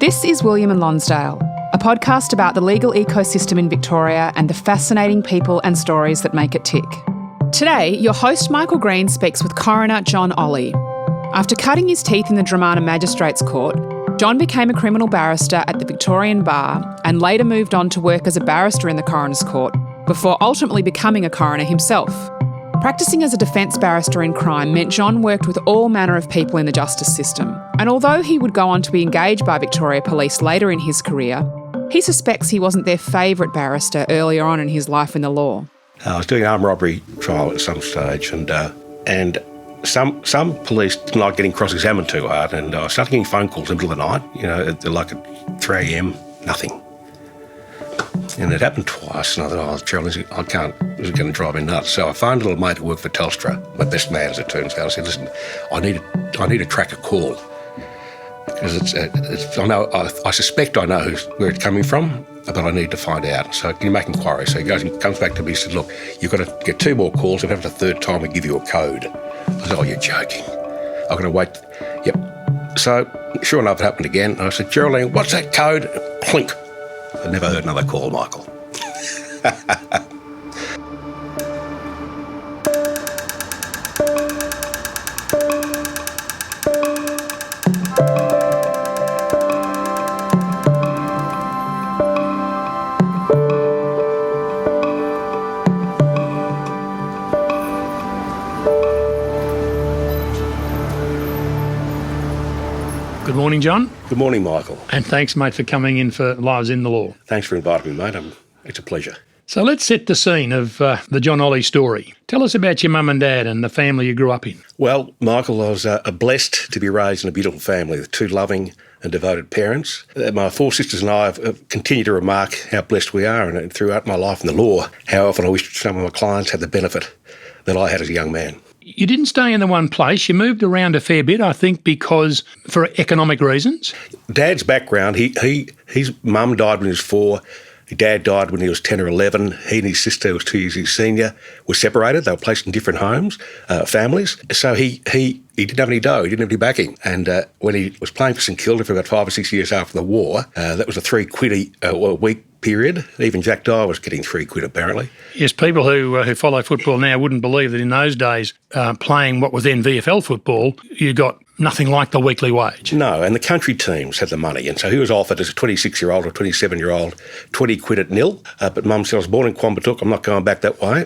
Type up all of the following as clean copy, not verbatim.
This is William and Lonsdale, a podcast about the legal ecosystem in Victoria and the fascinating people and stories that make it tick. Today, your host Michael Green speaks with Coroner John Olle. After cutting his teeth in the Dramana Magistrates Court, John became a criminal barrister at the Victorian Bar and later moved on to work as a barrister in the Coroner's Court, before ultimately becoming a coroner himself. Practising as a defence barrister in crime meant John worked with all manner of people in the justice system, and although he would go on to be engaged by Victoria Police later in his career, he suspects he wasn't their favourite barrister earlier on in his life in the law. I was doing an armed robbery trial at some stage, and some police didn't like getting cross-examined too hard, and I started getting phone calls in the middle of the night, like at 3 a.m, nothing. And it happened twice, and I thought, Charlie, this is going to drive me nuts. So I phoned a little mate who worked for Telstra, my best man as it turns out. I said, listen, I need to track a call, because I suspect I know where it's coming from, but I need to find out. So can you make inquiries? So he goes and comes back to me and said, look, you've got to get 2 more calls. If after the 3rd time we give you a code. I said, oh, you're joking. I've got to wait. Yep. So sure enough, it happened again. And I said, Geraldine, what's that code? Plink. I never heard another call, Michael. Good morning, John. Good morning, Michael. And thanks, mate, for coming in for Lives in the Law. Thanks for inviting me, mate. It's a pleasure. So let's set the scene of the John Olle story. Tell us about your mum and dad and the family you grew up in. Well, Michael, I was blessed to be raised in a beautiful family with 2 loving and devoted parents. My 4 sisters and I have continued to remark how blessed we are, and throughout my life in the law, how often I wish some of my clients had the benefit that I had as a young man. You didn't stay in the one place. You moved around a fair bit, I think, because for economic reasons. Dad's background, his mum died when he was 4. His dad died when he was 10 or 11. He and his sister, who was 2 years his senior, were separated. They were placed in different homes, families. So he didn't have any dough. He didn't have any backing. And when he was playing for St Kilda for about 5 or 6 years after the war, that was a £3 a week period. Even Jack Dyer was getting £3 apparently. Yes, people who follow football now wouldn't believe that in those days, playing what was then VFL football, you got nothing like the weekly wage. No, and the country teams had the money. And so he was offered as a 26-year-old or 27-year-old £20 at nil. But Mum said, I was born in Quambatook, I'm not going back that way.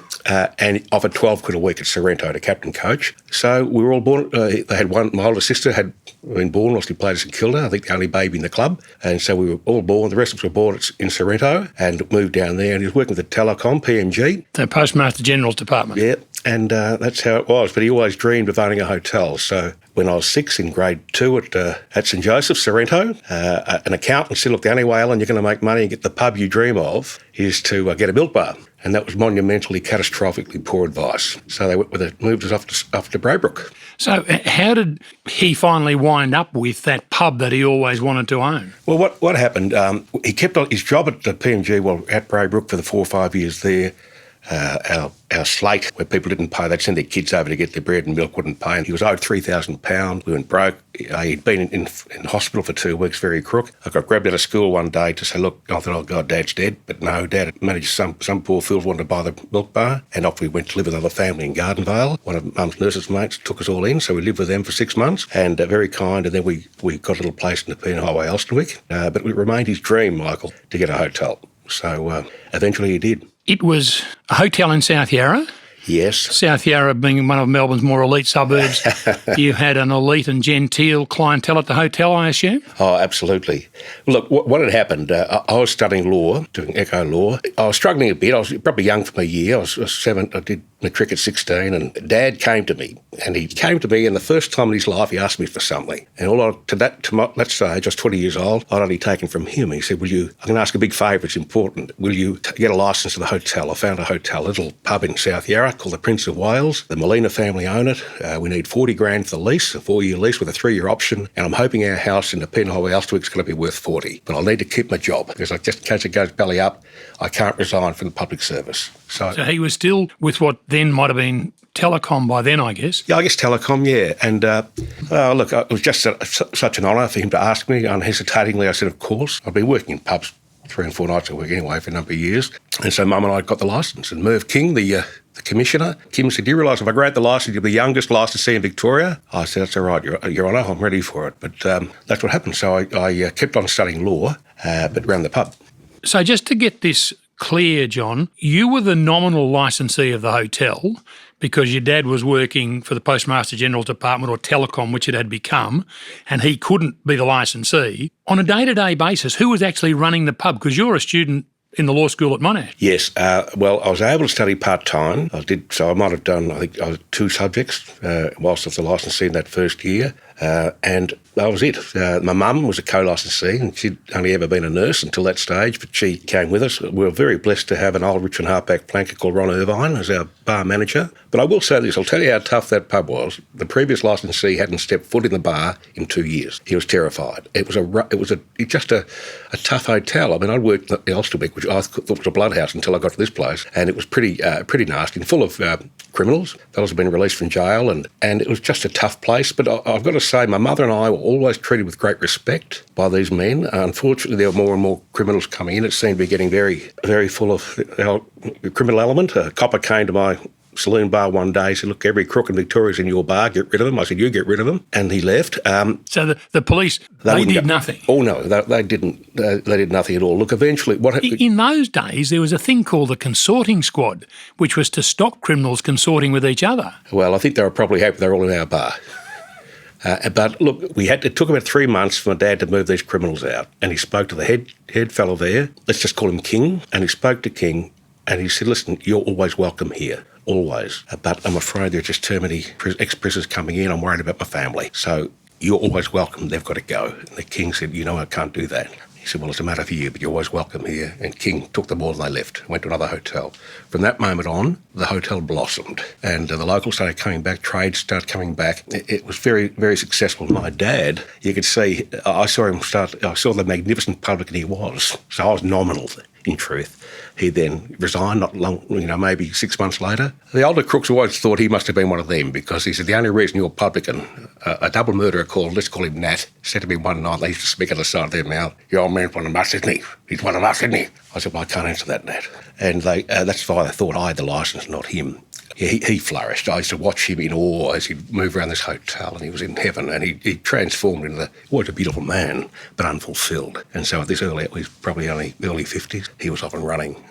And offered £12 a week at Sorrento to captain coach. So we were all born, they had one, my older sister had been born whilst he played at St Kilda, I think the only baby in the club. And so we were all born, the rest of us were born in Sorrento and moved down there. And he was working with the Telecom, PMG. The Postmaster General's Department. Yeah, and that's how it was. But he always dreamed of owning a hotel. So when I was 6 in grade 2 at St Joseph's, Sorrento, an accountant said, look, the only way, Alan, you're going to make money and get the pub you dream of is to get a milk bar. And that was monumentally, catastrophically poor advice. So they moved us off to Braybrook. So how did he finally wind up with that pub that he always wanted to own? Well, what happened, he kept on his job at the PMG, at Braybrook for the 4 or 5 years there. Our slate, where people didn't pay, they'd send their kids over to get their bread and milk, wouldn't pay. And he was owed £3,000. We went broke. He'd been in hospital for 2 weeks, very crook. I got grabbed out of school one day to say, look, I thought, oh, God, Dad's dead. But no, Dad had managed some poor fools wanted to buy the milk bar. And off we went to live with another family in Gardenvale. One of Mum's nurses' mates took us all in, so we lived with them for 6 months. And very kind. And then we got a little place in the Peen Highway, Elsternwick. But it remained his dream, Michael, to get a hotel. So eventually he did. It was a hotel in South Yarra. Yes. South Yarra being one of Melbourne's more elite suburbs. You had an elite and genteel clientele at the hotel, I assume? Oh, absolutely. Look, what had happened, I was studying law, doing echo law. I was struggling a bit. I was probably young for my year. I was 7. I did matric at 16, and Dad came to me. And the first time in his life he asked me for something. And let's say I was 20 years old, I'd only taken from him. He said, I'm going to ask a big favour, it's important. Will you get a licence to the hotel? I found a hotel, a little pub in South Yarra called the Prince of Wales. The Molina family own it. We need $40,000 for the lease, a 4-year lease with a 3-year option. And I'm hoping our house in the Peen Highway, Elsternwick, is going to be worth 40. But I'll need to keep my job because just in case it goes belly up, I can't resign from the public service. So he was still with what then might have been telecom by then, I guess. Yeah, I guess telecom, yeah. And look, it was just such an honour for him to ask me unhesitatingly. I said, of course. I've been working in pubs 3 and 4 nights a week anyway for a number of years. And so Mum and I got the licence. And Merv King, the commissioner, Kim said, do you realise if I grant the licence, you're the youngest licensee in Victoria? I said, that's all right, Your Honour, I'm ready for it. But that's what happened. So I kept on studying law, but ran the pub. So just to get this clear, John, you were the nominal licensee of the hotel because your dad was working for the Postmaster General's Department or Telecom, which it had become, and he couldn't be the licensee. On a day-to-day basis, who was actually running the pub? Because you're a student in the law school at Monash. Yes. Well, I was able to study part-time. So I might have done, I think, 2 subjects whilst I was the licensee in that first year. And that was it. My mum was a co-licensee and she'd only ever been a nurse until that stage, but she came with us. We were very blessed to have an old Richmond halfback flanker called Ron Irvine as our bar manager. But I will say this, I'll tell you how tough that pub was. The previous licensee hadn't stepped foot in the bar in 2 years. He was terrified. It was just a tough hotel. I mean, I'd worked at the Ulsterbeck, which I thought was a bloodhouse until I got to this place, and it was pretty nasty and full of criminals. Fellas had been released from jail, and it was just a tough place. But I've got to say, my mother and I were always treated with great respect by these men. Unfortunately, there were more and more criminals coming in. It seemed to be getting very, very full of the criminal element. A copper came to my saloon bar one day, said, look, every crook in Victoria's in your bar, get rid of them. I said, you get rid of them. And he left. So the police, they did nothing? Oh, no, they didn't. They did nothing at all. Look, eventually... In those days, there was a thing called the consorting squad, which was to stop criminals consorting with each other. Well, I think they were probably happy they were all in our bar. But look, it took about 3 months for my dad to move these criminals out. And he spoke to the head fellow there, let's just call him King, and he spoke to King and he said, listen, you're always welcome here. Always. But I'm afraid there are just too many ex-prisoners coming in. I'm worried about my family. So you're always welcome. They've got to go. And the King said, I can't do that. He said, well, it's a matter for you, but you're always welcome here. And King took them all and they left, went to another hotel. From that moment on, the hotel blossomed and the locals started coming back, trade started coming back. It was very, very successful. My dad, you could see, I saw the magnificent publican he was. So I was nominal, in truth. He then resigned not long, maybe 6 months later. The older crooks always thought he must have been one of them because he said the only reason you're publican, a double murderer called, let's call him Nat, said to me one night, they used to speak at the side of their mouth, your old man's one of us, isn't he? He's one of us, isn't he? I said, well, I can't answer that, Nat. And that's why they thought I had the licence, not him. Yeah, he flourished. I used to watch him in awe as he'd move around this hotel and he was in heaven and he transformed into a beautiful man, but unfulfilled. And so at this early, it was probably only early 50s, he was off and running.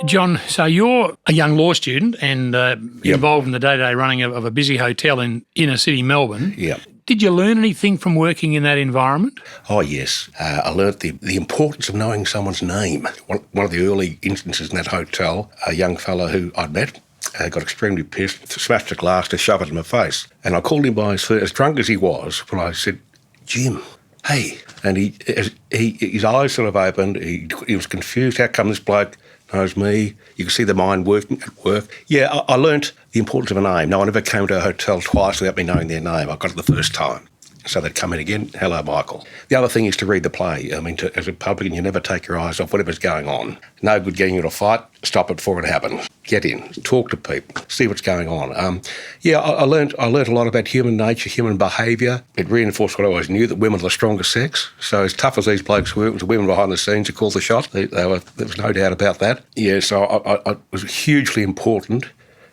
John, so you're a young law student and involved in the day-to-day running of a busy hotel in inner city Melbourne. Yeah. Did you learn anything from working in that environment? Oh, yes. I learnt the importance of knowing someone's name. One of the early instances in that hotel, a young fellow who I'd met got extremely pissed, smashed a glass to shove it in my face. And I called him by his first, as drunk as he was, when I said, Jim, hey. And his eyes sort of opened. He was confused. How come this bloke knows me? You can see the mind working at work. Yeah, I learnt the importance of a name. No one ever came to a hotel twice without me knowing their name. I got it the first time. So they'd come in again, hello, Michael. The other thing is to read the play. I mean, as a publican, you never take your eyes off whatever's going on. No good getting into a fight, stop it before it happens. Get in, talk to people, see what's going on. I learnt a lot about human nature, human behaviour. It reinforced what I always knew, that women are the stronger sex. So as tough as these blokes were, it was the women behind the scenes who called the shot. There was no doubt about that. Yeah, so it was hugely important,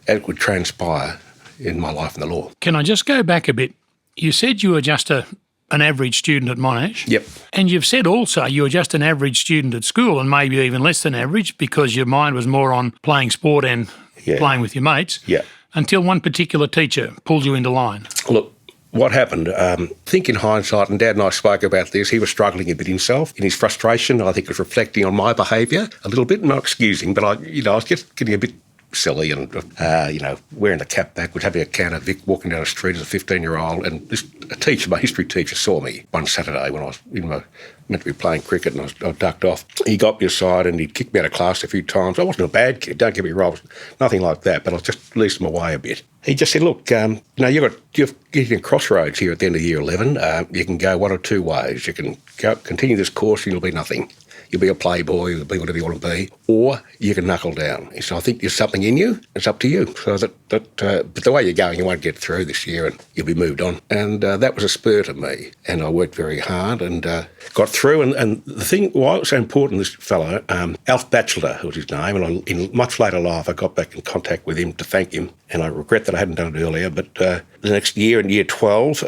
and it would transpire in my life in the law. Can I just go back a bit? You said you were just an average student at Monash. Yep. And you've said also you were just an average student at school and maybe even less than average because your mind was more on playing sport and playing with your mates. Yeah. Until one particular teacher pulled you into line. Look, what happened, I think in hindsight, and Dad and I spoke about this, he was struggling a bit himself in his frustration. I think it was reflecting on my behaviour a little bit, not excusing, but I was just getting a bit silly and, wearing the cap backwards, having a can of Vic, walking down the street as a 15-year-old. And a teacher, my history teacher, saw me one Saturday when I was meant to be playing cricket and I ducked off. He got me aside and he kicked me out of class a few times. I wasn't a bad kid, don't get me wrong, nothing like that, but I was just leased my way a bit. He just said, look, you're getting a crossroads here at the end of year 11. You can go one or two ways. You can continue this course and you'll be nothing. you'll be a playboy, you'll be whatever you want to be, or you can knuckle down. So I think there's something in you, it's up to you. So but the way you're going, you won't get through this year and you'll be moved on. And that was a spur to me. And I worked very hard and got through. And the thing, why it was so important, this fellow, Alf Batchelor was his name, and in much later life I got back in contact with him to thank him. And I regret that I hadn't done it earlier, but the next year, in year 12,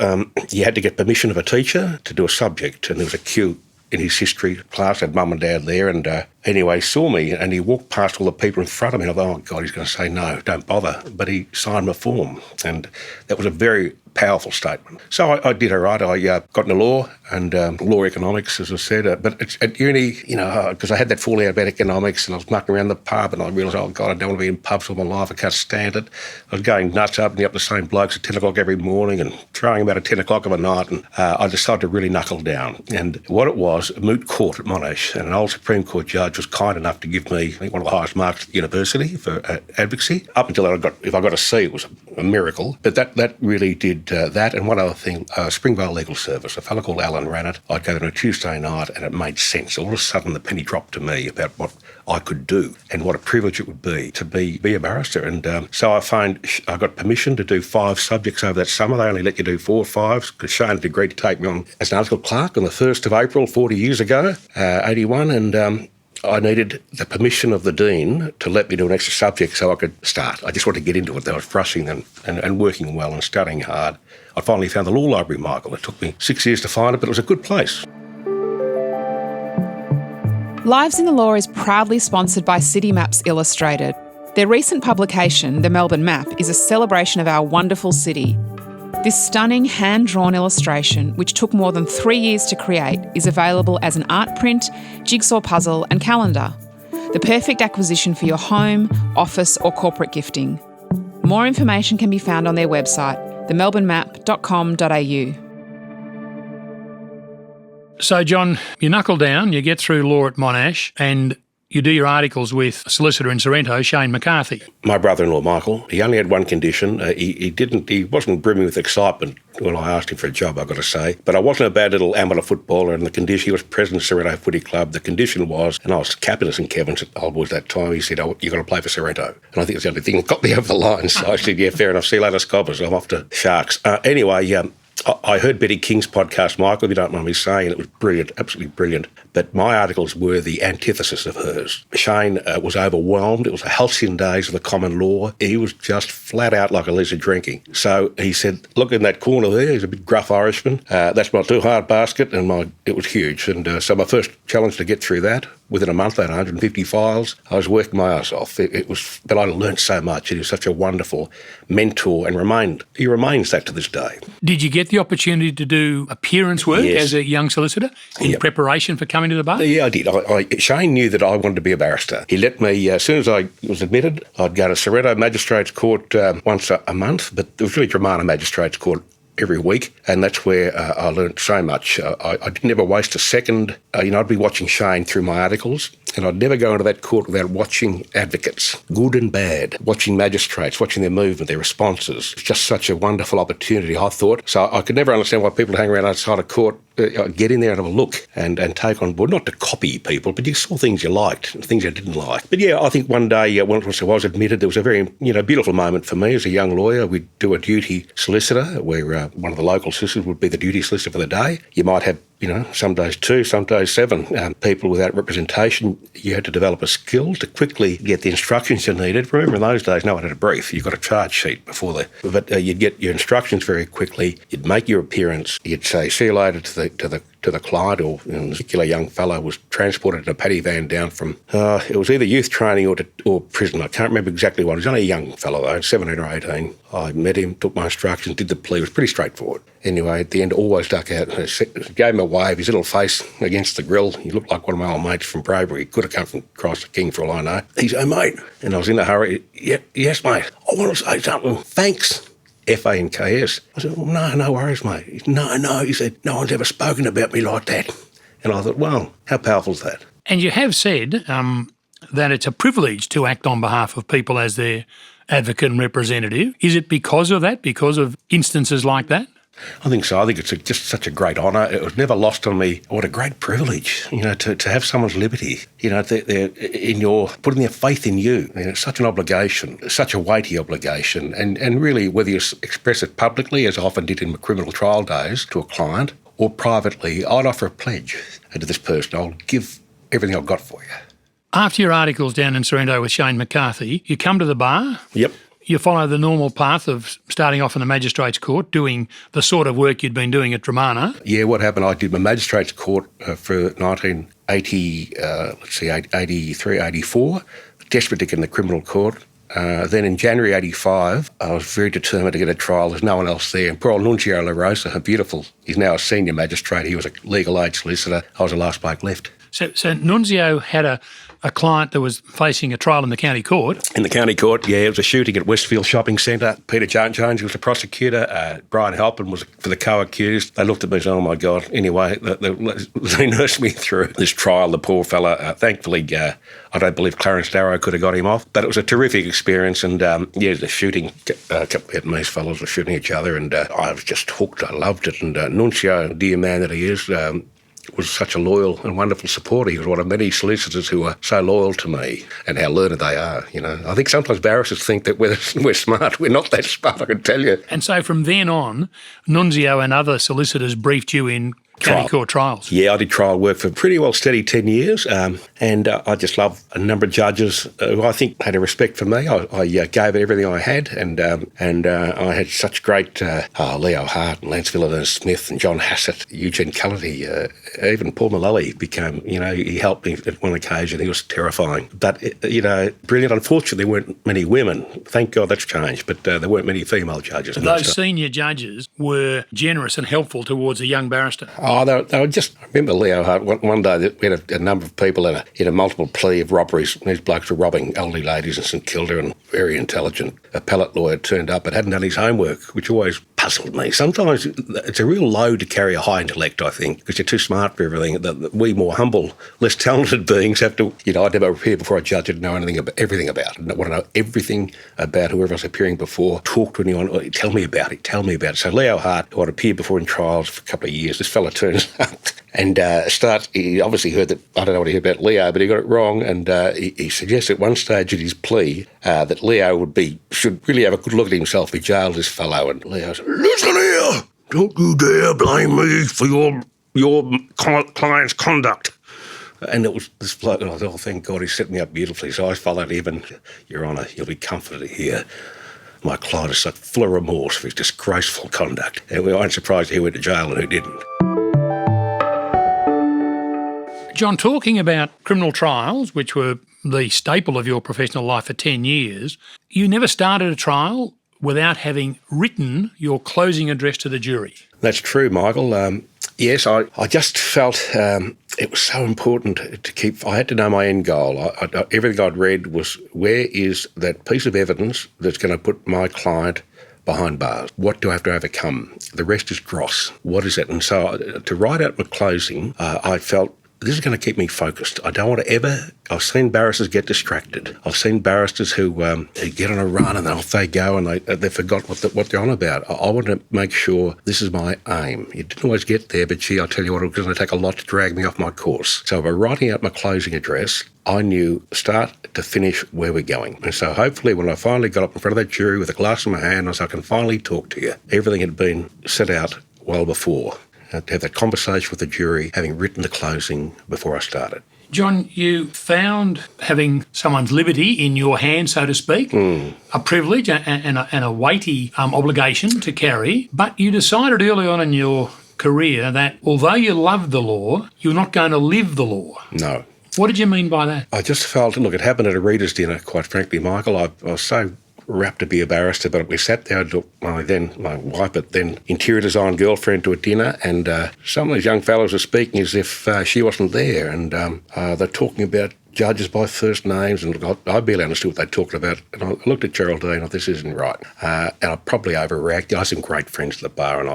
he had to get permission of a teacher to do a subject, and there was a queue in his history class. I had mum and dad there, and anyway, he saw me and he walked past all the people in front of me, and I thought, oh God, he's going to say no, don't bother. But he signed my form, and that was a very powerful statement. So I did all right. I got into law and law economics, as I said. But at uni, because I had that falling out about economics, and I was mucking around the pub, and I realised, oh God, I don't want to be in pubs all my life. I can't stand it. I was going nuts up the same blokes at 10 o'clock every morning and throwing them out at 10 o'clock of a night. And I decided to really knuckle down. And what it was, a moot court at Monash, and an old Supreme Court judge was kind enough to give me, I think, one of the highest marks at the university for advocacy. Up until if I got a C, it was a miracle. But that really did that. And one other thing, Springvale Legal Service, a fellow called Alan ran it. I'd go there on a Tuesday night and it made sense. All of a sudden the penny dropped to me about what I could do and what a privilege it would be to be a barrister. And so I got permission to do 5 subjects over that summer. They only let you do 4 or 5 because Shane had agreed to take me on as an article clerk on the 1st of April, 40 years ago, 81. And I needed the permission of the Dean to let me do an extra subject so I could start. I just wanted to get into it. I was rushing and working well and studying hard. I finally found the law library, Michael. It took me 6 years to find it, but it was a good place. Lives in the Law is proudly sponsored by City Maps Illustrated. Their recent publication, The Melbourne Map, is a celebration of our wonderful city. This stunning hand-drawn illustration, which took more than 3 years to create, is available as an art print, jigsaw puzzle and calendar. The perfect acquisition for your home, office or corporate gifting. More information can be found on their website, themelbournemap.com.au. So, John, you knuckle down, you get through law at Monash, and you do your articles with a solicitor in Sorrento, Shane McCarthy. My brother-in-law, Michael, he only had one condition. He wasn't brimming with excitement when I asked him for a job, I've got to say. But I wasn't a bad little amateur footballer, and the condition, he was president of Sorrento Footy Club. The condition was, and I was captain of St Kevin's at Old Boys that time, he said, oh, you've got to play for Sorrento. And I think it's the only thing that got me over the line. So I said, yeah, fair enough. See you later, Scobbers. I'm off to Sharks. Anyway, I heard Betty King's podcast, Michael, if you don't mind me saying, it was brilliant, absolutely brilliant. But my articles were the antithesis of hers. Shane was overwhelmed. It was the halcyon days of the common law. He was just flat out like a lizard drinking. So he said, look in that corner there, he's a big gruff Irishman. That's my too hard basket, and it was huge. And so my first challenge to get through that, within a month I had 150 files. I was working my ass off. But I learned so much. He was such a wonderful mentor and he remains that to this day. Did you get the opportunity to do appearance work as a young solicitor in preparation for coming to the bar? Yeah, I did. Shane knew that I wanted to be a barrister. He let me, as soon as I was admitted, I'd go to Sorrento Magistrates Court once a month, but it was really Dramana Magistrates Court every week, and that's where I learned so much. I didn't ever waste a second. I'd be watching Shane through my articles, and I'd never go into that court without watching advocates, good and bad, watching magistrates, watching their movement, their responses. It's just such a wonderful opportunity, I thought. So I could never understand why people hang around outside a court. Get in there and have a look and take on board, not to copy people, but you saw things you liked and things you didn't like. But yeah, I think one day once I was admitted, there was a very beautiful moment for me as a young lawyer. We'd do a duty solicitor where one of the local solicitors would be the duty solicitor for the day. You might have some days 2, some days 7 people without representation. You had to develop a skill to quickly get the instructions you needed. Remember, in those days, no one had a brief. You got a charge sheet but you'd get your instructions very quickly. You'd make your appearance. You'd say, see you later to the client, or a particular young fellow was transported in a paddy van down from, it was either youth training or prison. I can't remember exactly what. He was only a young fellow though, 17 or 18. I met him, took my instructions, did the plea. It was pretty straightforward. Anyway, at the end, always duck out. Gave him a wave, his little face against the grill. He looked like one of my old mates from Bravery. He could have come from Christ the King for all I know. He said, "Oh, mate." And I was in a hurry. Yes, mate. I want to say something. Thanks. FANKS. I said, well, no worries, mate. No, he said, no one's ever spoken about me like that. And I thought, well, how powerful is that? And you have said that it's a privilege to act on behalf of people as their advocate and representative. Is it because of that, because of instances like that? I think so. I think it's just such a great honour. It was never lost on me. What a great privilege, to have someone's liberty. They're putting their faith in you. It's such an obligation, such a weighty obligation. And really, whether you express it publicly, as I often did in my criminal trial days, to a client, or privately, I'd offer a pledge to this person. I'll give everything I've got for you. After your articles down in Sorrento with Shane McCarthy, you come to the bar. Yep. You follow the normal path of starting off in the magistrates' court, doing the sort of work you'd been doing at Dramana. Yeah, what happened, I did my magistrates' court for 83, 84, desperate to get in the criminal court. Then in January 85, I was very determined to get a trial. There's no one else there. And poor old Nunzio La Rosa, beautiful, he's now a senior magistrate. He was a legal aid solicitor. I was the last bloke left. So Nunzio had a client that was facing a trial in the county court. In the county court, yeah, it was a shooting at Westfield Shopping Centre. Peter Jones was the prosecutor. Brian Halpin was for the co-accused. They looked at me and said, oh, my God. Anyway, they nursed me through this trial, the poor fella. Thankfully, I don't believe Clarence Darrow could have got him off. But it was a terrific experience. And, the shooting, a couple of Vietnamese fellows were shooting each other. And I was just hooked. I loved it. And Nunzio, dear man that he is, was such a loyal and wonderful supporter. He was one of many solicitors who were so loyal to me, and how learned they are, I think sometimes barristers think that we're smart. We're not that smart, I can tell you. And so from then on, Nunzio and other solicitors briefed you in county court trials. Yeah, I did trial work for pretty well steady 10 years, and I just love a number of judges who I think had a respect for me. I gave it everything I had, and I had such great Leo Hart and Lance Villeneuve-Smith and John Hassett, Eugene Cullity, even Paul Mullally became, he helped me at one occasion. He was terrifying. But, brilliant. Unfortunately, there weren't many women. Thank God that's changed, but there weren't many female judges. Those senior judges were generous and helpful towards a young barrister. Oh, they were just, I remember Leo Hart, one day that we had a number of people in a multiple plea of robberies. These blokes were robbing elderly ladies in St Kilda, and very intelligent appellate lawyer turned up but hadn't done his homework, which always puzzled me. Sometimes it's a real load to carry a high intellect, I think, because you're too smart for everything. We more humble, less talented beings have to, I'd never appear before a judge and know everything about it. I want to know everything about whoever I was appearing before, talk to anyone, tell me about it. So Leo Hart, who I'd appeared before in trials for a couple of years, this fella turns up and he obviously heard that, I don't know what he heard about Leo, but he got it wrong, and he suggested at one stage in his plea that Leo should really have a good look at himself. He jailed this fellow, and Leo said, listen here, don't you dare blame me for your client's conduct. And it was this bloke, and I thought, oh, thank God, he set me up beautifully. So I followed him, and, Your Honour, you'll be comforted here. My client is so full of remorse for his disgraceful conduct. And we weren't surprised who went to jail and who didn't. John, talking about criminal trials, which were the staple of your professional life for 10 years, you never started a trial without having written your closing address to the jury. That's true, Michael. Yes, I just felt it was so important to keep. I had to know my end goal. Everything I'd read was, where is that piece of evidence that's going to put my client behind bars? What do I have to overcome? The rest is dross. What is it? And so to write out my closing, I felt, this is going to keep me focused. I don't want to ever. I've seen barristers get distracted. I've seen barristers who get on a run and off they go and they forgot what they're on about. I want to make sure this is my aim. You didn't always get there, but gee, I tell you what, it was going to take a lot to drag me off my course. So by writing out my closing address, I knew start to finish where we're going. And so hopefully when I finally got up in front of that jury with a glass in my hand, I said, I can finally talk to you. Everything had been set out well before. To have that conversation with the jury, having written the closing before I started. John, you found having someone's liberty in your hand, so to speak, a privilege and a weighty obligation to carry, but you decided early on in your career that although you loved the law, you're not going to live the law. No. What did you mean by that? I just felt, look, it happened at a reader's dinner, quite frankly, Michael. I was so rapt to be a barrister, but we sat there, I took my wife, but then interior design girlfriend to a dinner, and some of these young fellows were speaking as if she wasn't there, and they're talking about judges by first names, and I barely understood what they talked about. And I looked at Geraldine and thought, this isn't right. And I probably overreacted. I had some great friends at the bar, and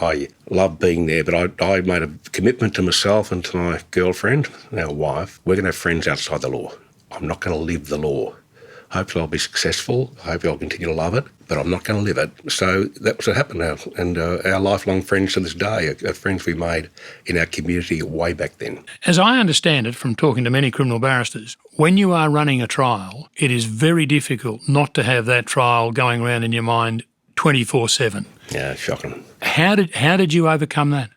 I love being there, but I made a commitment to myself and to my girlfriend, now wife, we're going to have friends outside the law. I'm not going to live the law. Hopefully I'll be successful. Hopefully I'll continue to love it, but I'm not going to live it. So that was what happened now. And our lifelong friends to this day are friends we made in our community way back then. As I understand it from talking to many criminal barristers, when you are running a trial, it is very difficult not to have that trial going around in your mind 24/7. Yeah, shocking. How did you overcome that?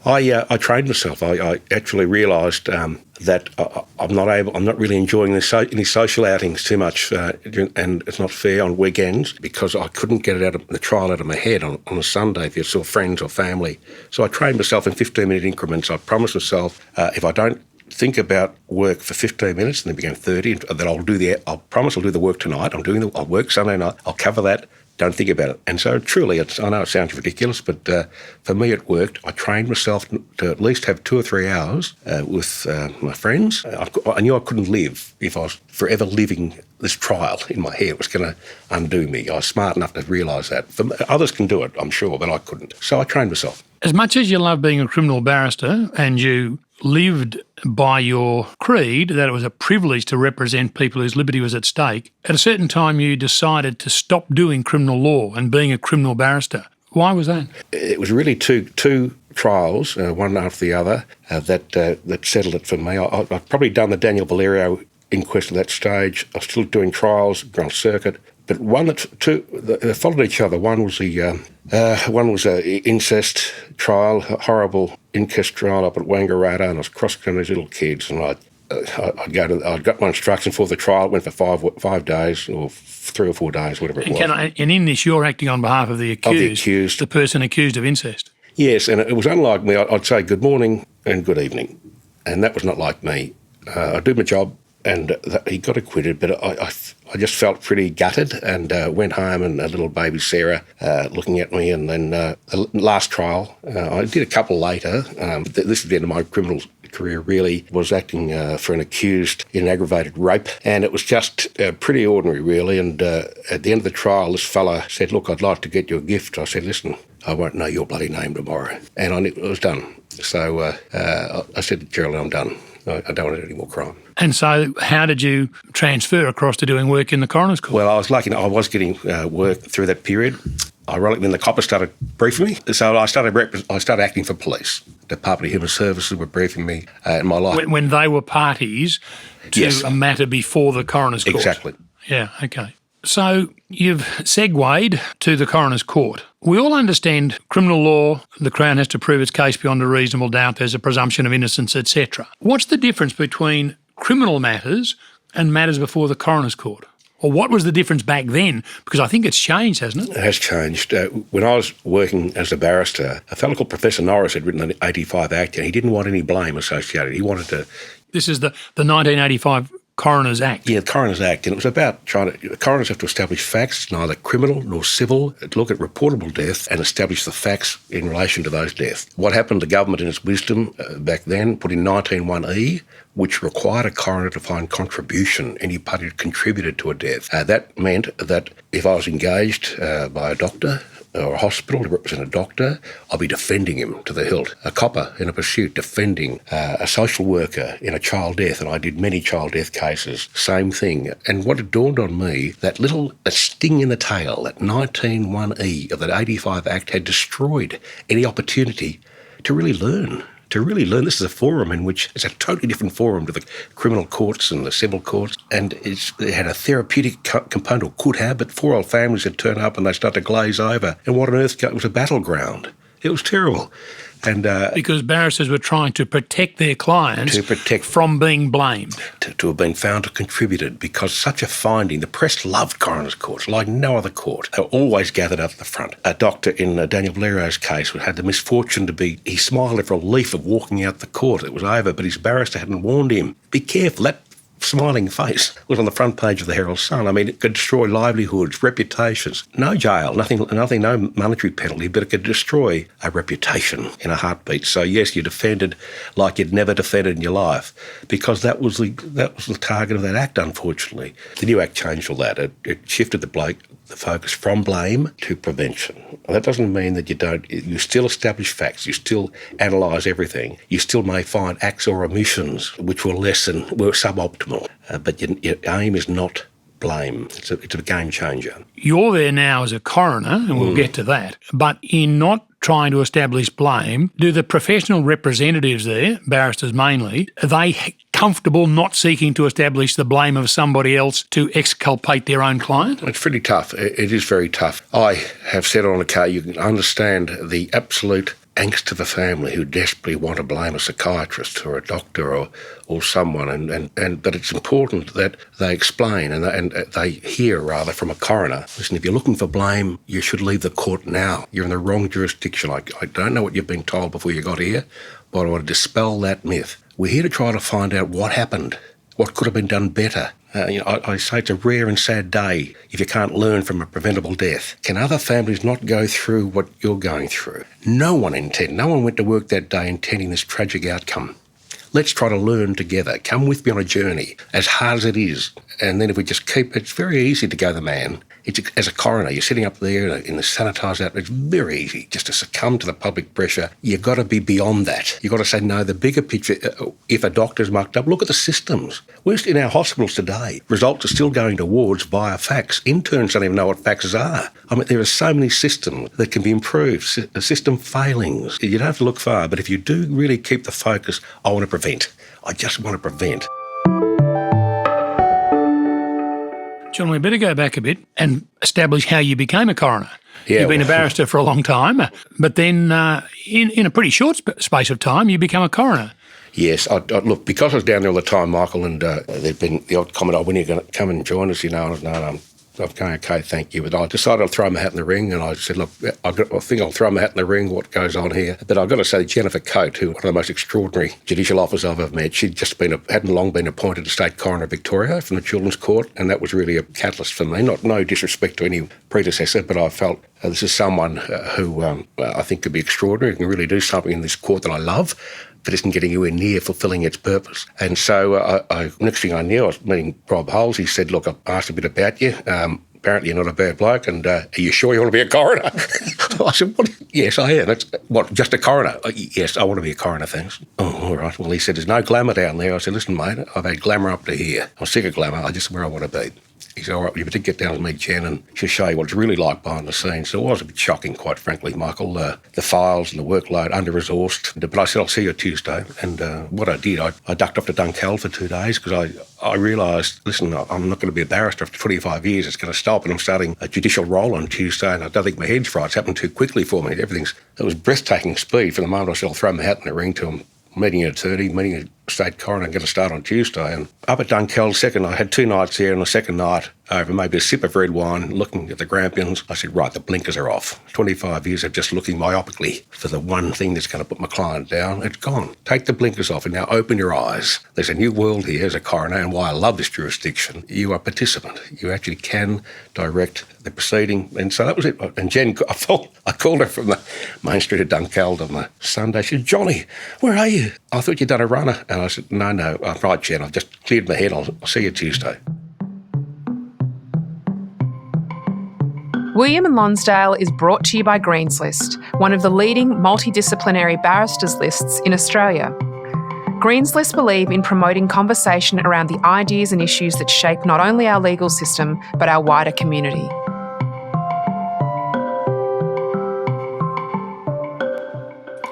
I trained myself. I actually realised that I'm not really enjoying any social outings too much, and it's not fair on weekends because I couldn't get the trial out of my head on a Sunday if you saw friends or family. So I trained myself in 15-minute increments. I promised myself if I don't think about work for 15 minutes and then became 30, that I'll promise I'll do the work tonight. I'll work Sunday night. I'll cover that. Don't think about it. And so truly, I know it sounds ridiculous, but for me it worked. I trained myself to at least have 2 or 3 hours with my friends. I knew I couldn't live if I was forever living this trial in my head. It was going to undo me. I was smart enough to realise that. Others can do it, I'm sure, but I couldn't. So I trained myself. As much as you love being a criminal barrister and you lived by your creed that it was a privilege to represent people whose liberty was at stake, at a certain time you decided to stop doing criminal law and being a criminal barrister. Why was that? It was really two trials, one after the other, that settled it for me. I'd probably done the Daniel Valerio inquest at that stage. I was still doing trials, Grand Circuit, but two they followed each other. One was a incest trial, a horrible incest trial up at Wangaratta, and I was cross-examining these little kids, and I'd got my instruction for the trial. It went for 5 days or 3 or 4 days, whatever it was. And in this, you're acting on behalf of the accused, the person accused of incest. Yes, and it was unlike me. I'd say good morning and good evening, and that was not like me. I'd do my job, and he got acquitted, but I just felt pretty gutted and went home, and little baby Sarah looking at me. And then the last trial, I did a couple later. This is the end of my criminal career, really, was acting for an accused in aggravated rape, and it was just pretty ordinary, really. And at the end of the trial, this fella said, "Look, I'd like to get you a gift." I said, "Listen, I won't know your bloody name tomorrow." And I knew it was done. So I said to Geraldine, "I'm done. I don't want to do any more crime." And so how did you transfer across to doing work in the coroner's court? Well, I was lucky. I was getting work through that period. Ironically, then the coppers started briefing me. So I started acting for police. Department of Human Services were briefing me in my life. When they were parties to Yes. a matter before the coroner's court? Exactly. Yeah, okay. So you've segued to the coroner's court. We all understand criminal law, the Crown has to prove its case beyond a reasonable doubt, there's a presumption of innocence, etc. What's the difference between criminal matters and matters before the coroner's court? Or what was the difference back then? Because I think it's changed, hasn't it? It has changed. When I was working as a barrister, a fellow called Professor Norris had written the 85 Act, and he didn't want any blame associated. He wanted to... This is the 1985 Coroners Act. Yeah, the Coroners Act, and it was about coroners have to establish facts, neither criminal nor civil, to look at reportable death and establish the facts in relation to those deaths. What happened, the government in its wisdom back then put in 19(1)(e), which required a coroner to find contribution, any party who contributed to a death. That meant that if I was engaged by a doctor or a hospital to represent a doctor, I'll be defending him to the hilt. A copper in a pursuit defending a social worker in a child death, and I did many child death cases, same thing. And what it dawned on me, that sting in the tail, that 19(1)(e) of that 85 Act had destroyed any opportunity to really learn. This is a forum in which it's a totally different forum to the criminal courts and the civil courts, and it had a therapeutic component, or could have, but 4 old families had turned up and they started to glaze over. And what on earth, it was a battleground. It was terrible. And because barristers were trying to protect their clients from being blamed. To have been found to have contributed, because such a finding, the press loved coroner's courts like no other court. They were always gathered up at the front. A doctor in Daniel Valerio's case had the misfortune he smiled at relief of walking out the court. It was over, but his barrister hadn't warned him. Be careful, that smiling face was on the front page of the Herald Sun. I mean, it could destroy livelihoods, reputations. No jail, nothing, no monetary penalty, but it could destroy a reputation in a heartbeat. So yes, you defended like you'd never defended in your life, because that was the target of that act. Unfortunately, the new act changed all that. It shifted the focus from blame to prevention. That doesn't mean that you still establish facts, you still analyse everything, you still may find acts or omissions which were suboptimal, but your aim is not blame. It's a game changer. You're there now as a coroner, and we'll get to that, but in not trying to establish blame, do the professional representatives there, barristers mainly, are they comfortable not seeking to establish the blame of somebody else to exculpate their own client? It's pretty tough. It is very tough. I have said on occasion, you can understand the absolute angst of the family who desperately want to blame a psychiatrist or a doctor or someone, but it's important that they explain and they hear rather from a coroner. Listen, if you're looking for blame, you should leave the court now. You're in the wrong jurisdiction. I don't know what you've been told before you got here, but I want to dispel that myth. We're here to try to find out what happened, what could have been done better. I say it's a rare and sad day if you can't learn from a preventable death. Can other families not go through what you're going through? No one went to work that day intending this tragic outcome. Let's try to learn together. Come with me on a journey, as hard as it is. And then if we just it's very easy to go the man. As a coroner, you're sitting up there in the sanitised outfit. It's very easy just to succumb to the public pressure. You've got to be beyond that. You've got to say, no, the bigger picture, if a doctor's mucked up, look at the systems. We're in our hospitals today. Results are still going to wards via fax. Interns don't even know what faxes are. I mean, there are so many systems that can be improved, system failings. You don't have to look far, but if you do really keep the focus, I want to prevent. I just want to prevent. John, we better go back a bit and establish how you became a coroner. Yeah, You've been a barrister for a long time, but then in a pretty short space of time, you become a coroner. Yes, look, because I was down there all the time, Michael, and there'd been the odd comment, when are you going to come and join us? No, I'm going, okay, thank you. But I decided I'd throw my hat in the ring, and I said, look, I think I'll throw my hat in the ring, what goes on here. But I've got to say, Jennifer Coate, who one of the most extraordinary judicial officers I've ever met, she'd just hadn't long been appointed to State Coroner of Victoria from the Children's Court, and that was really a catalyst for me. No disrespect to any predecessor, but I felt this is someone who I think could be extraordinary, can really do something in this court that I love, but isn't getting anywhere near fulfilling its purpose. And so next thing I knew, I was meeting Rob Holes. He said, look, I've asked a bit about you. Apparently you're not a bad bloke, and are you sure you want to be a coroner? I said, what? Yes, I am. What, just a coroner? Yes, I want to be a coroner, thanks. Oh, all right. Well, he said, there's no glamour down there. I said, listen, mate, I've had glamour up to here. I'm sick of glamour. I just where I want to be. He said, all right, you better get down and meet Jen and she'll show you what it's really like behind the scenes. So it was a bit shocking, quite frankly, Michael, the files and the workload, under-resourced. But I said, I'll see you Tuesday. And what I did, I ducked off to Dunkeld for 2 days because I realised, listen, I'm not going to be a barrister after 25 years. It's going to stop, and I'm starting a judicial role on Tuesday, and I don't think my head's right. It's happened too quickly for me. It was breathtaking speed from the moment I said, I'll throw my hat in the ring to him. Meeting an attorney, meeting a state coroner, I'm going to start on Tuesday. And up at Dunkeld, I had 2 nights there, and the second night, over maybe a sip of red wine, looking at the Grampians, I said, right, the blinkers are off. 25 years of just looking myopically for the one thing that's going to put my client down. It's gone. Take the blinkers off and now open your eyes. There's a new world here as a coroner, and why I love this jurisdiction. You are a participant. You actually can direct the proceeding. And so that was it. And Jen, I called her from the main street of Dunkeld on the Sunday. She said, Johnny, where are you? I thought you'd done a runner. And I said, no, I'm right, Jen. I've just cleared my head. I'll see you Tuesday. William and Lonsdale is brought to you by Greenslist, one of the leading multidisciplinary barristers lists in Australia. Greenslist believe in promoting conversation around the ideas and issues that shape not only our legal system, but our wider community.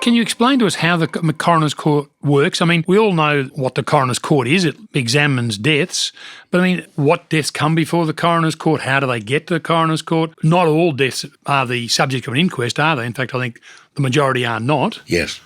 Can you explain to us how the coroner's court works? I mean, we all know what the coroner's court is. It examines deaths. But I mean, what deaths come before the coroner's court? How do they get to the coroner's court? Not all deaths are the subject of an inquest, are they? In fact, I think the majority are not. Yes.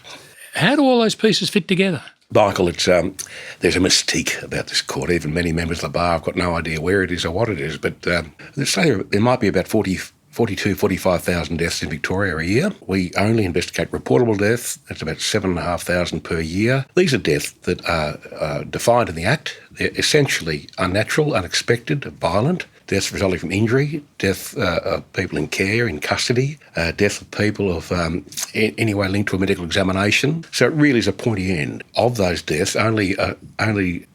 How do all those pieces fit together? Michael, there's a mystique about this court. Even many members of the bar have got no idea where it is or what it is. But let's say there might be about 45,000 deaths in Victoria a year. We only investigate reportable deaths. That's about 7,500 per year. These are deaths that are defined in the Act. They're essentially unnatural, unexpected, violent. Deaths resulting from injury, death of people in care, in custody, death of people of any way linked to a medical examination. So it really is a pointy end. Of those deaths, only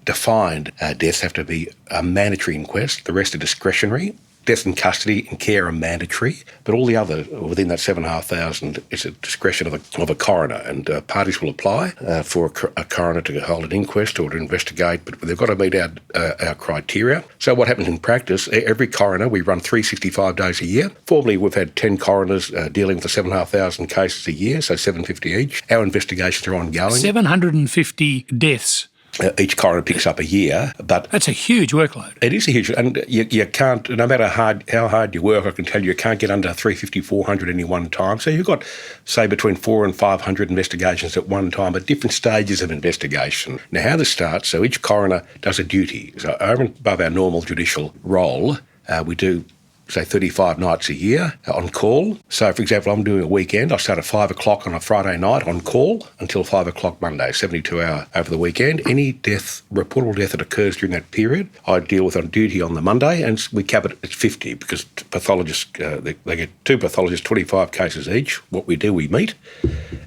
defined deaths have to be a mandatory inquest. The rest are discretionary. death in custody and care are mandatory, but all the other, within that 7,500, is a discretion of a coroner, and parties will apply for a coroner to hold an inquest or to investigate, but they've got to meet our criteria. So what happens in practice, every coroner, we run 365 days a year. Formerly, we've had 10 coroners dealing with the 7,500 cases a year, so 750 each. Our investigations are ongoing. 750 deaths. Each coroner picks up a year, but that's a huge workload. It is a huge, and you can't, no matter how hard you work, I can tell you can't get under 350, 400 any one time. So you've got, say, between 400 and 500 investigations at one time at different stages of investigation. Now, how this starts, so each coroner does a duty. So over and above our normal judicial role, we do, say, 35 nights a year on call. So, for example, I'm doing a weekend. I start at 5 o'clock on a Friday night on call until 5 o'clock Monday, 72 hour over the weekend. Any reportable death that occurs during that period, I deal with on duty on the Monday, and we cap it at 50 because pathologists, they get 2 pathologists, 25 cases each. What we do, we meet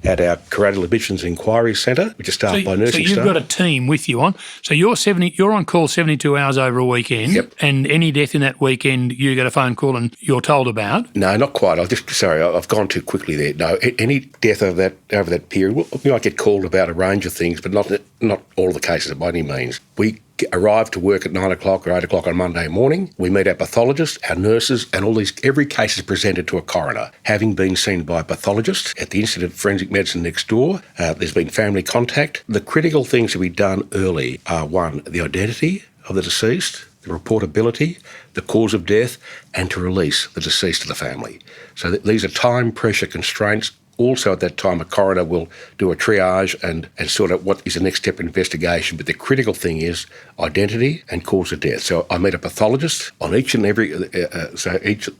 at our Coronial Admissions Inquiry Centre, which is staffed by nursing staff. So you've got a team with you on. So you're on call 72 hours over a weekend, yep. And any death in that weekend, you get a phone call and you're told about? No, not quite. I've gone too quickly there. No, any death over that period, we might get called about a range of things, but not all of the cases by any means. We arrive to work at 9 o'clock or 8 o'clock on Monday morning. We meet our pathologists, our nurses, and every case is presented to a coroner, having been seen by a pathologist at the Institute of Forensic Medicine next door. There's been family contact. The critical things to be done early are, 1, the identity of the deceased, the reportability, the cause of death, and to release the deceased to the family. So these are time pressure constraints. Also at that time, a coroner will do a triage and sort out what is the next step in investigation. But the critical thing is identity and cause of death. So I meet a pathologist on each and every,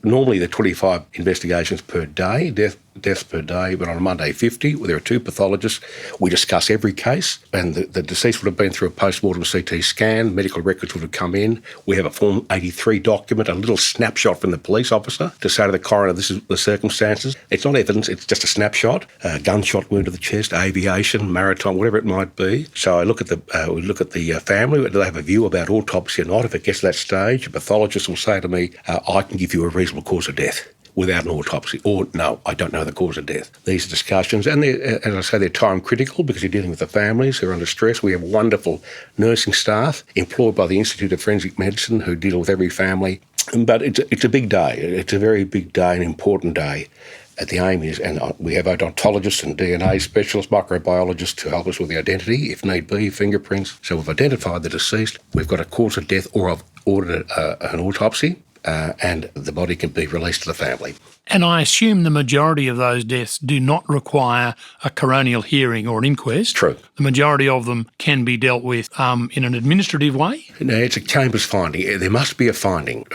normally there are 25 investigations per day, deaths per day, but on a Monday 50, where there are 2 pathologists. We discuss every case, and the deceased would have been through a post-mortem CT scan, medical records would have come in. We have a Form 83 document, a little snapshot from the police officer to say to the coroner, this is the circumstances. It's not evidence, it's just a snapshot, a gunshot wound to the chest, aviation, maritime, whatever it might be. So I look at the family, do they have a view about autopsy or not? If it gets to that stage, a pathologist will say to me, I can give you a reasonable cause of death without an autopsy, or no, I don't know the cause of death. These discussions, and as I say, they're time critical because you're dealing with the families who are under stress. We have wonderful nursing staff employed by the Institute of Forensic Medicine who deal with every family. But it's a big day. It's a very big day, an important day. The aim is, and we have odontologists and DNA specialists, microbiologists to help us with the identity, if need be, fingerprints. So we've identified the deceased, we've got a cause of death, or I've ordered an autopsy, and the body can be released to the family. And I assume the majority of those deaths do not require a coronial hearing or an inquest. True. The majority of them can be dealt with in an administrative way? No, it's a Chambers finding. There must be a finding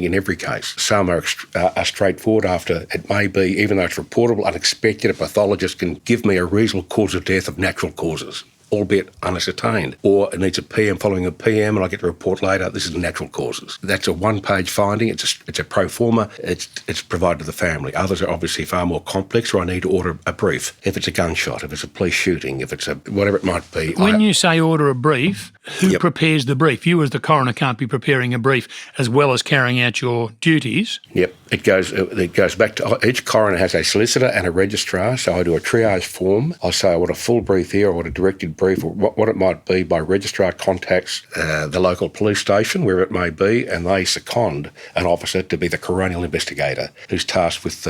in every case. Some are straightforward after, it may be, even though it's reportable, unexpected, a pathologist can give me a reasonable cause of death of natural causes, albeit unascertained, or it needs a PM following a PM, and I get the report later, this is natural causes. That's a one-page finding. It's a pro forma. It's provided to the family. Others are obviously far more complex, or I need to order a brief. If it's a gunshot, if it's a police shooting, if it's whatever it might be. When you say order a brief, who prepares the brief? You as the coroner can't be preparing a brief as well as carrying out your duties. Yep. It goes back to each coroner has a solicitor and a registrar, so I do a triage form. I say I want a full brief here, I want a directed brief, or what it might be. My registrar contacts the local police station, wherever it may be, and they second an officer to be the coronial investigator who's tasked with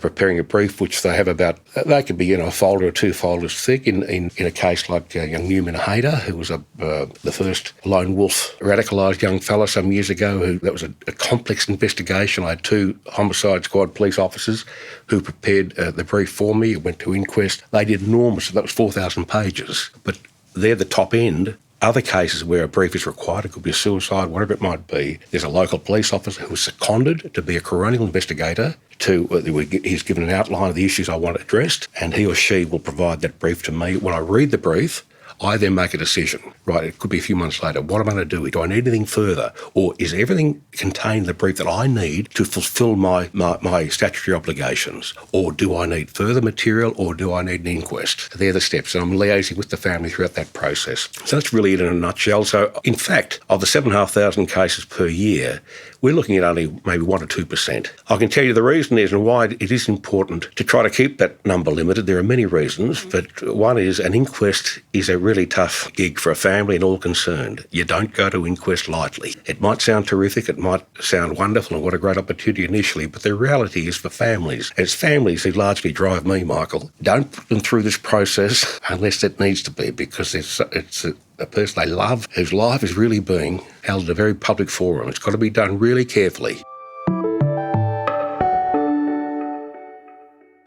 preparing a brief, which they have about, they could be a folder or 2 folders thick. In a case like young Newman Hayter, who was the first lone wolf radicalised young fella some years ago, that was a complex investigation. I had 2 homicide squad police officers who prepared the brief for me. It went to inquest. They did enormous, that was 4,000 pages, but they're the top end. Other cases where a brief is required, it could be a suicide, whatever it might be, there's a local police officer who is seconded to be a coronial investigator. He's given an outline of the issues I want addressed, and he or she will provide that brief to me. When I read the brief, I then make a decision, right? It could be a few months later. What am I going to do? Do I need anything further? Or is everything contained in the brief that I need to fulfil my statutory obligations? Or do I need further material, or do I need an inquest? They're the steps, and I'm liaising with the family throughout that process. So that's really it in a nutshell. So in fact, of the 7,500 cases per year, we're looking at only maybe 1 or 2%. I can tell you the reason is, and why it is important to try to keep that number limited. There are many reasons, but one is an inquest is a really tough gig for a family and all concerned. You don't go to inquest lightly. It might sound terrific, it might sound wonderful and what a great opportunity initially, but the reality is for families, it's families who largely drive me, Michael, don't put them through this process unless it needs to be, because it's a person they love whose life is really being held at a very public forum. It's got to be done really carefully.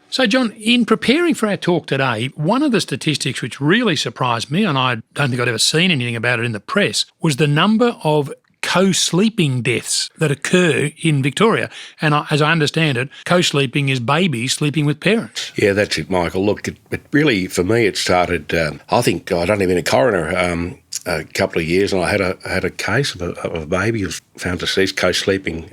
So, John, in preparing for our talk today, one of the statistics which really surprised me, and I don't think I'd ever seen anything about it in the press, was the number of co-sleeping deaths that occur in Victoria. And as I understand it, co-sleeping is babies sleeping with parents. Yeah, that's it, Michael. Look, it really, for me, it started, I think, I'd only been a coroner a couple of years, and I had a case of a baby who was found deceased co-sleeping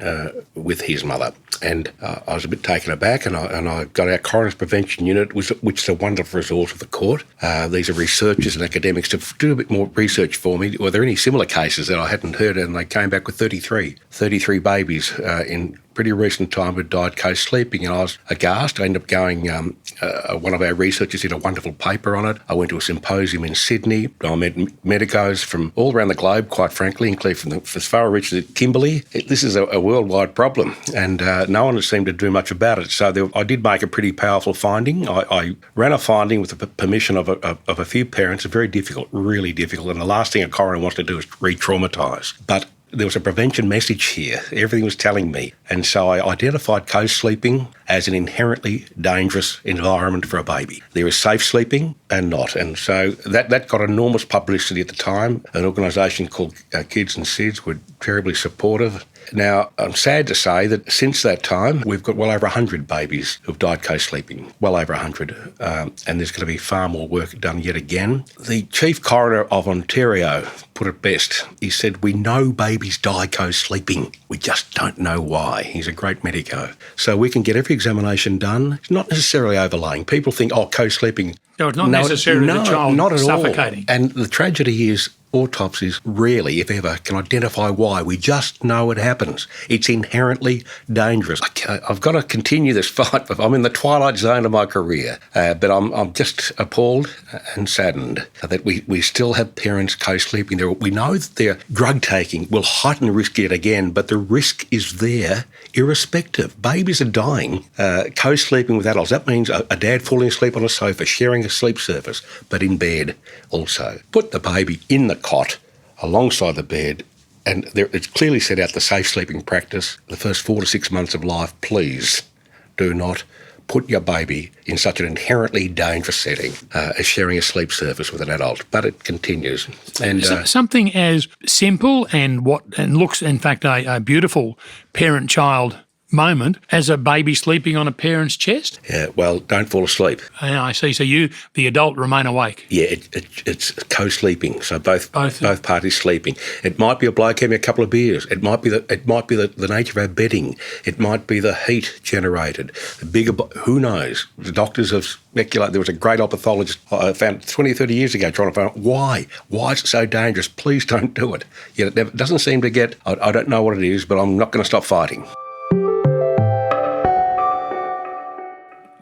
with his mother. And I was a bit taken aback, and I got our Coroner's Prevention Unit, which is a wonderful resource of the court. These are researchers and academics to do a bit more research for me. Were there any similar cases that I hadn't heard? And they came back with 33 babies in pretty recent time who died co-sleeping, and I was aghast. I ended up going, one of our researchers did a wonderful paper on it. I went to a symposium in Sydney. I met medicos from all around the globe, quite frankly, including from as far reach as Kimberley. This is a worldwide problem, and no one has seemed to do much about it. So I did make a pretty powerful finding. I ran a finding with the permission of a few parents. It's very difficult, really difficult, and the last thing a coroner wants to do is re-traumatise. But there was a prevention message here. Everything was telling me. And so I identified co-sleeping as an inherently dangerous environment for a baby. There is safe sleeping and not. And so that got enormous publicity at the time. An organisation called Kids and SIDS were terribly supportive. Now, I'm sad to say that since that time, we've got well over 100 babies who've died co-sleeping, well over 100, and there's going to be far more work done yet again. The Chief Coroner of Ontario put it best. He said, "We know babies die co-sleeping. We just don't know why." He's a great medico. So we can get every examination done. It's not necessarily overlaying. People think, co-sleeping. No, it's not necessarily the child not at suffocating. All. And the tragedy is autopsies rarely, if ever, can identify why. We just know it happens. It's inherently dangerous. I've got to continue this fight. I'm in the twilight zone of my career, but I'm just appalled and saddened that we still have parents co-sleeping there. We know that their drug taking will heighten the risk yet again, but the risk is there irrespective. Babies are dying co-sleeping with adults. That means a dad falling asleep on a sofa, sharing a sleep surface, but in bed also. Put the baby in the cot alongside the bed, and it's clearly set out the safe sleeping practice. The first 4 to 6 months of life, please do not put your baby in such an inherently dangerous setting as sharing a sleep surface with an adult. But it continues. And something as simple and looks, in fact, a beautiful parent-child moment as a baby sleeping on a parent's chest? Yeah, well, don't fall asleep. I see. So you, the adult, remain awake? Yeah, it's co-sleeping. So both parties sleeping. It might be a bloke having a couple of beers. It might be the nature of our bedding. It might be the heat generated. The bigger, who knows? The doctors have speculated. There was a great ophthalmologist I found 20 or 30 years ago trying to find out why. Why is it so dangerous? Please don't do it. Yet it doesn't seem to get, I don't know what it is, but I'm not going to stop fighting.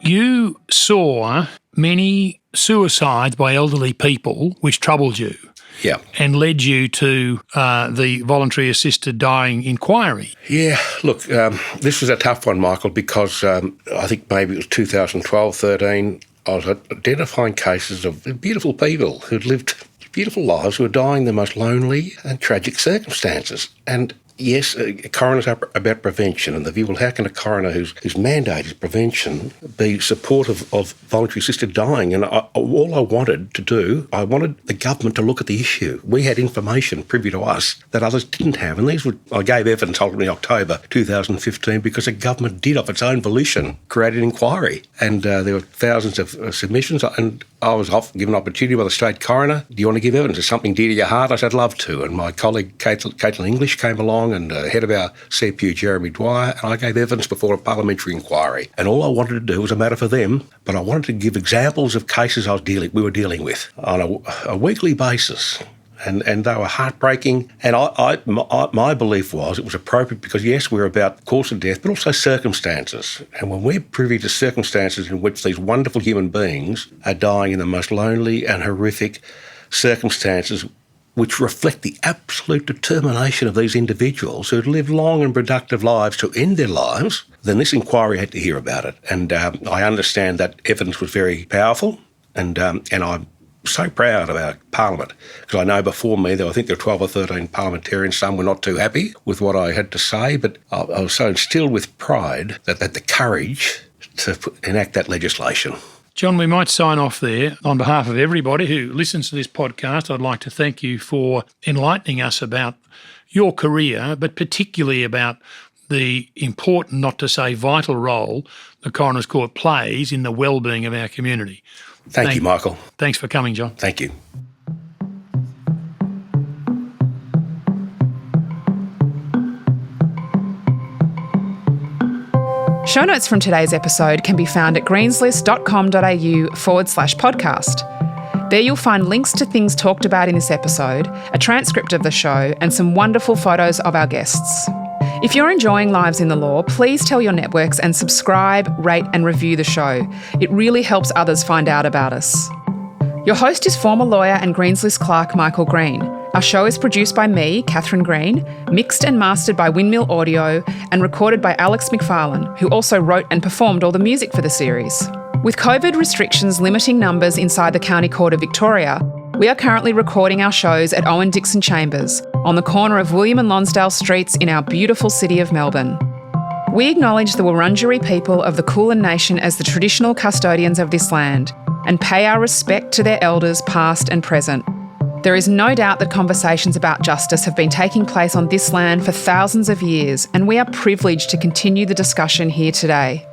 You saw many suicides by elderly people, which troubled you. Yeah. And led you to the voluntary assisted dying inquiry. Yeah, look, this was a tough one, Michael, because I think maybe it was 2012, 13, I was identifying cases of beautiful people who'd lived beautiful lives who were dying in the most lonely and tragic circumstances. And yes, coroners are about prevention, and the view, well, how can a coroner whose mandate is prevention be supportive of voluntary assisted dying? And all I wanted to do, I wanted the government to look at the issue. We had information privy to us that others didn't have, and I gave evidence ultimately in October 2015 because the government did, of its own volition, create an inquiry. And there were thousands of submissions, and I was given an opportunity by the state coroner. Do you want to give evidence? Is something dear to your heart? I said, I'd love to. And my colleague, Caitlin English, came along, and head of our CPU, Jeremy Dwyer, and I gave evidence before a parliamentary inquiry. And all I wanted to do was a matter for them, but I wanted to give examples of cases we were dealing with on a weekly basis. And they were heartbreaking. And my belief was it was appropriate because, yes, we're about cause of death, but also circumstances. And when we're privy to circumstances in which these wonderful human beings are dying in the most lonely and horrific circumstances, which reflect the absolute determination of these individuals who had lived long and productive lives to end their lives, then this inquiry had to hear about it. And I understand that evidence was very powerful, and I'm so proud of our Parliament, because I know before me, I think there were 12 or 13 parliamentarians. Some were not too happy with what I had to say, but I was so instilled with pride that the courage to enact that legislation. John, we might sign off there. On behalf of everybody who listens to this podcast, I'd like to thank you for enlightening us about your career, but particularly about the important, not to say vital, role the Coroner's Court plays in the well-being of our community. Thank you, Michael. Thanks for coming, John. Thank you. Show notes from today's episode can be found at greenslist.com.au/podcast. There you'll find links to things talked about in this episode, a transcript of the show, and some wonderful photos of our guests. If you're enjoying Lives in the Law, please tell your networks and subscribe, rate and review the show. It really helps others find out about us. Your host is former lawyer and Greenslist clerk Michael Green. Our show is produced by me, Catherine Green, mixed and mastered by Windmill Audio, and recorded by Alex McFarlane, who also wrote and performed all the music for the series. With COVID restrictions limiting numbers inside the County Court of Victoria, we are currently recording our shows at Owen Dixon Chambers, on the corner of William and Lonsdale Streets in our beautiful city of Melbourne. We acknowledge the Wurundjeri people of the Kulin Nation as the traditional custodians of this land and pay our respect to their elders past and present. There is no doubt that conversations about justice have been taking place on this land for thousands of years, and we are privileged to continue the discussion here today.